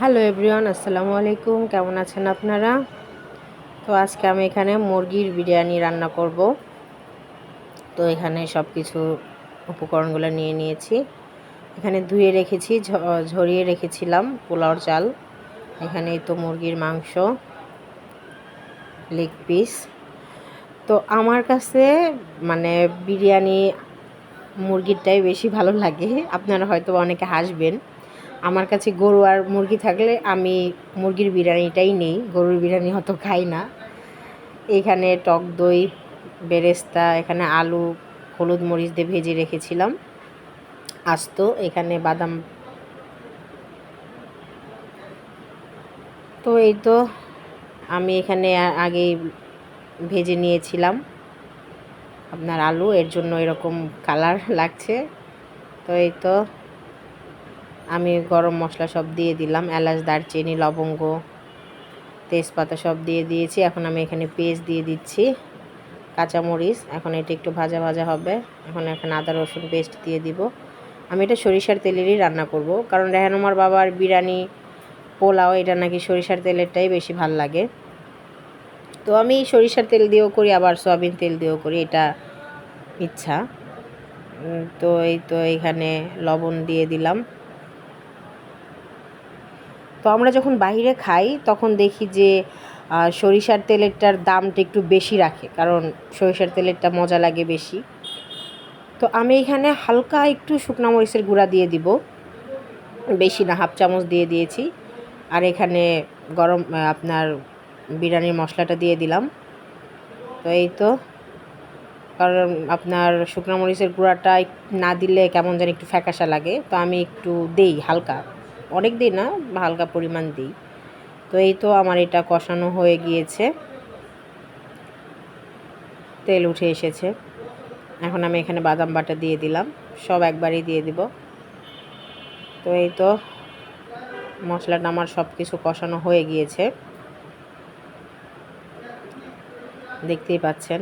Hello everyone, আসসালামু আলাইকুম। কেমন আছেন আপনারা? তো আজকে আমি এখানে মুরগির বিরিয়ানি রান্না করব। তো এখানে সব কিছু উপকরণগুলো নিয়ে নিয়েছি। এখানে ধুয়ে রেখেছি, ঝরিয়ে রেখেছিলাম পোলাওর চাল। এখানে তো মুরগির মাংস, লেগ পিস। তো আমার কাছে মানে বিরিয়ানি মুরগিরটাই বেশি ভালো লাগে। আপনারা হয়তো অনেকে হাসবেন। আমার কাছে গরু আর মুরগি থাকলে আমি মুরগির বিরিয়ানিটাই নেই, গরুর বিরিয়ানি অত খাই না। এখানে টক দই, বেরেস্তা, এখানে আলু হলুদ মরিচ দিয়ে ভেজে রেখেছিলাম আস্ত। এখানে বাদাম। তো এই তো আমি এখানে আগেই ভেজে নিয়েছিলাম আপনার আলু, এর জন্য এরকম কালার লাগছে। তো এই তো আমি গরম মশলা সব দিয়ে দিলাম, এলাচ, দারচিনি, লবঙ্গ, তেজপাতা সব দিয়ে দিয়েছি। এখন আমি এখানে পেঁয়াজ দিয়ে দিচ্ছি, কাঁচামরিচ। এখন এটা একটু ভাজা ভাজা হবে। এখন এখানে আদা রসুন পেস্ট দিয়ে দিব। আমি এটা সরিষার তেলেরই রান্না করব, কারণ রেহানুমার বাবার বিরিয়ানি পোলাও এটা নাকি সরিষার তেলেরটাই বেশি ভাল লাগে। তো আমি সরিষার তেল দিয়েও করি, আবার সয়াবিন তেল দিয়েও করি, এটা ইচ্ছা। তো এই তো এখানে লবণ দিয়ে দিলাম। তো আমরা যখন বাইরে খাই তখন দেখি যে সরিষার তেলেরটার দামটা একটু বেশি রাখে, কারণ সরিষার তেলেরটা মজা লাগে বেশি। তো আমি এখানে হালকা একটু শুকনো মরিচের গুঁড়া দিয়ে দিব, বেশি না, হাফ চামচ দিয়ে দিয়েছি। আর এখানে গরম আপনার বিরিয়ানির মশলাটা দিয়ে দিলাম। তো এই তো, কারণ আপনার শুকনো মরিচের গুঁড়াটা না দিলে কেমন যেন একটু ফ্যাকাশা লাগে, তো আমি একটু দেই হালকা, অনেক দিই না, হালকা পরিমাণ দিই। তো এই তো আমার এটা কষানো হয়ে গিয়েছে, তেল উঠে এসেছে। এখন আমি এখানে বাদাম বাটা দিয়ে দিলাম, সব একবারই দিয়ে দিব। তো এই তো মশলাটা আমার সব কিছু কষানো হয়ে গিয়েছে, দেখতেই পাচ্ছেন।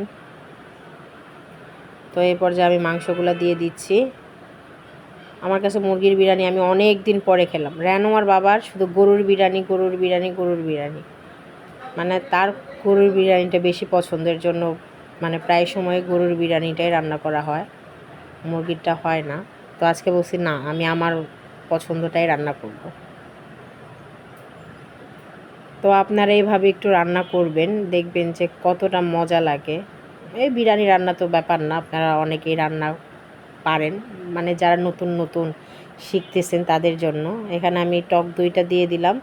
তো এই পর্যায়ে আমি মাংসগুলো দিয়ে দিচ্ছি। আমার কাছে মুরগির বিরিয়ানি আমি অনেক দিন পরে খেলাম। রেহানুমার বাবার শুধু গরুর বিরিয়ানি, গরুর বিরিয়ানি, গরুর বিরিয়ানি, মানে তার গরুর বিরিয়ানিটা বেশি পছন্দের জন্য মানে প্রায় সময় গরুর বিরিয়ানিটাই রান্না করা হয়, মুরগিরটা হয় না। তো আজকে বলছি না, আমি আমার পছন্দটাই রান্না করব। তো আপনারা এইভাবে একটু রান্না করবেন, দেখবেন যে কতটা মজা লাগে। এই বিরিয়ানি রান্না তো ব্যাপার না, আপনারা অনেকেই রান্না পারেন, মানে যারা নতুন নতুন শিখতেছেন তাদের জন্য। এখানে আমি টক দইটা দিয়ে দিলাম।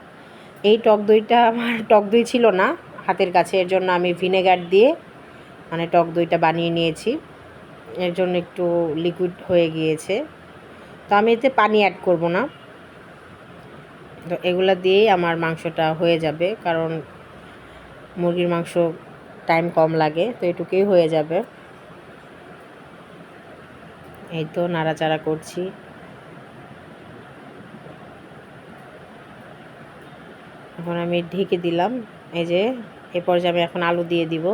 এই টক দইটা আমার টক দই ছিল না হাতের কাছে, এর জন্য আমি ভিনেগার দিয়ে মানে টক দইটা বানিয়ে নিয়েছি। এর জন্য একটু লিকুইড হয়ে গিয়েছে। তো আমি এতে পানি অ্যাড করব না। তো এগুলা দিয়েই আমার মাংসটা হয়ে যাবে, কারণ মুরগির মাংস টাইম কম লাগে, তো এটুকুই হয়ে যাবে। এই তো নাড়াচাড়া করছি। এখন আমি ঢেকে দিলাম। এই যে এ পর্যায়ে আমি এখন আলু দিয়ে দিব,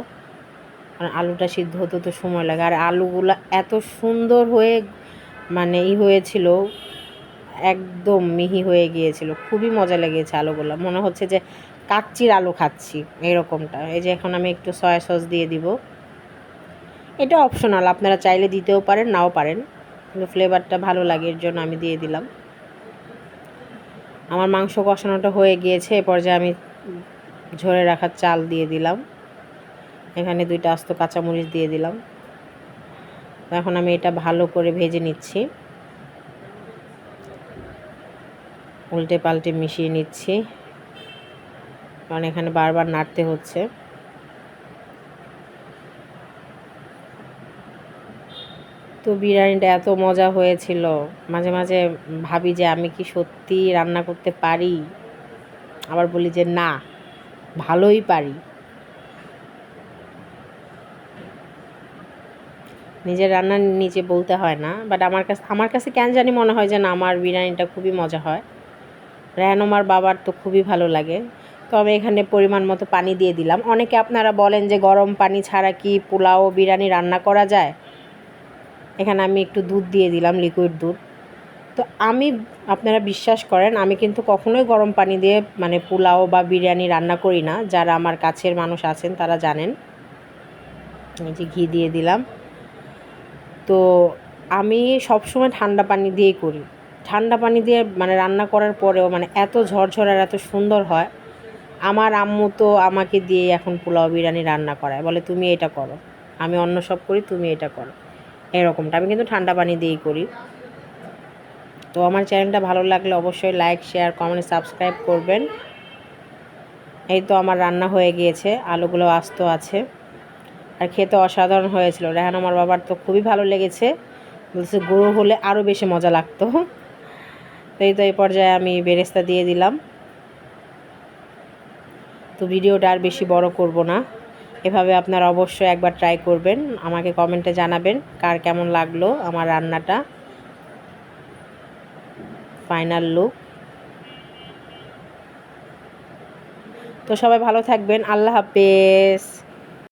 কারণ আলুটা সিদ্ধ হতে তো সময় লাগে। আর আলুগুলো এত সুন্দর হয়ে মানে হয়েছিল, একদম মিহি হয়ে গিয়েছিল, খুবই মজা লেগেছে আলুগুলো, মনে হচ্ছে যে কাচ্চির আলু খাচ্ছি এরকমটা। এই যে এখন আমি একটু সয়া সস দিয়ে দিব। এটা অপশনাল, আপনারা চাইলে দিতেও পারেন, নাও পারেন, কিন্তু ফ্লেভারটা ভালো লাগে এর জন্য আমি দিয়ে দিলাম। আমার মাংস কষানোটা হয়ে গিয়েছে। এ পর্যায়ে আমি ঝরে রাখা চাল দিয়ে দিলাম। এখানে 2টা আস্ত কাঁচামরিচ দিয়ে দিলাম। এখন আমি এটা ভালো করে ভেজে নিচ্ছি, উল্টে পাল্টে মিশিয়ে নিচ্ছি, কারণ এখানে বারবার নাড়তে হচ্ছে। তো বিরিয়ানিটা এত মজা হয়েছিল, মাঝে মাঝে ভাবি যে আমি কি সত্যি রান্না করতে পারি, আবার বলি যে না, ভালোই পারি। নিজের রান্না নিজে বলতে হয় না, বাট আমার কাছে কেন জানি মনে হয় যে না, আমার বিরিয়ানিটা খুবই মজা হয়। রেহানুমার বাবার তো খুবই ভালো লাগে। তো আমি এখানে পরিমাণ মতো পানি দিয়ে দিলাম। অনেকে আপনারা বলেন যে গরম পানি ছাড়া কি পোলাও বিরিয়ানি রান্না করা যায়। এখানে আমি একটু দুধ দিয়ে দিলাম, লিকুইড দুধ। তো আমি, আপনারা বিশ্বাস করেন, আমি কিন্তু কখনোই গরম পানি দিয়ে মানে পোলাও বা বিরিয়ানি রান্না করি না। যারা আমার কাছের মানুষ আছেন তারা জানেন। এই যে ঘি দিয়ে দিলাম। তো আমি সবসময় ঠান্ডা পানি দিয়েই করি। ঠান্ডা পানি দিয়ে মানে রান্না করার পরেও মানে এত ঝরঝরে আর এত সুন্দর হয়। আমার আম্মু তো আমাকে দিয়ে এখন পোলাও বিরিয়ানি রান্না করায়, বলে তুমি এটা করো, আমি অন্য সব করি, তুমি এটা করো, এরকমটা। আমি কিন্তু ঠান্ডা পানি দিয়েই করি। তো আমার চ্যানেলটা ভালো লাগলে অবশ্যই লাইক, শেয়ার, কমেন্ট, সাবস্ক্রাইব করবেন। এই তো আমার রান্না হয়ে গিয়েছে, আলুগুলো আস্ত আছে, আর খেতে অসাধারণ হয়েছিল। রেহান আমার বাবার তো খুবই ভালো লেগেছে, বলছে গুঁড়ো হলে আরও বেশি মজা লাগতো। তো এই পর্যায়ে আমি বেরেস্তা দিয়ে দিলাম। তো ভিডিওটা আর বেশি বড় করব না, এভাবে আপনারা অবশ্যই একবার ট্রাই করবেন, আমাকে কমেন্টে জানাবেন কার কেমন লাগলো আমার রান্নাটা। Final look. তো সবাই ভালো থাকবেন, আল্লাহ হাফেজ।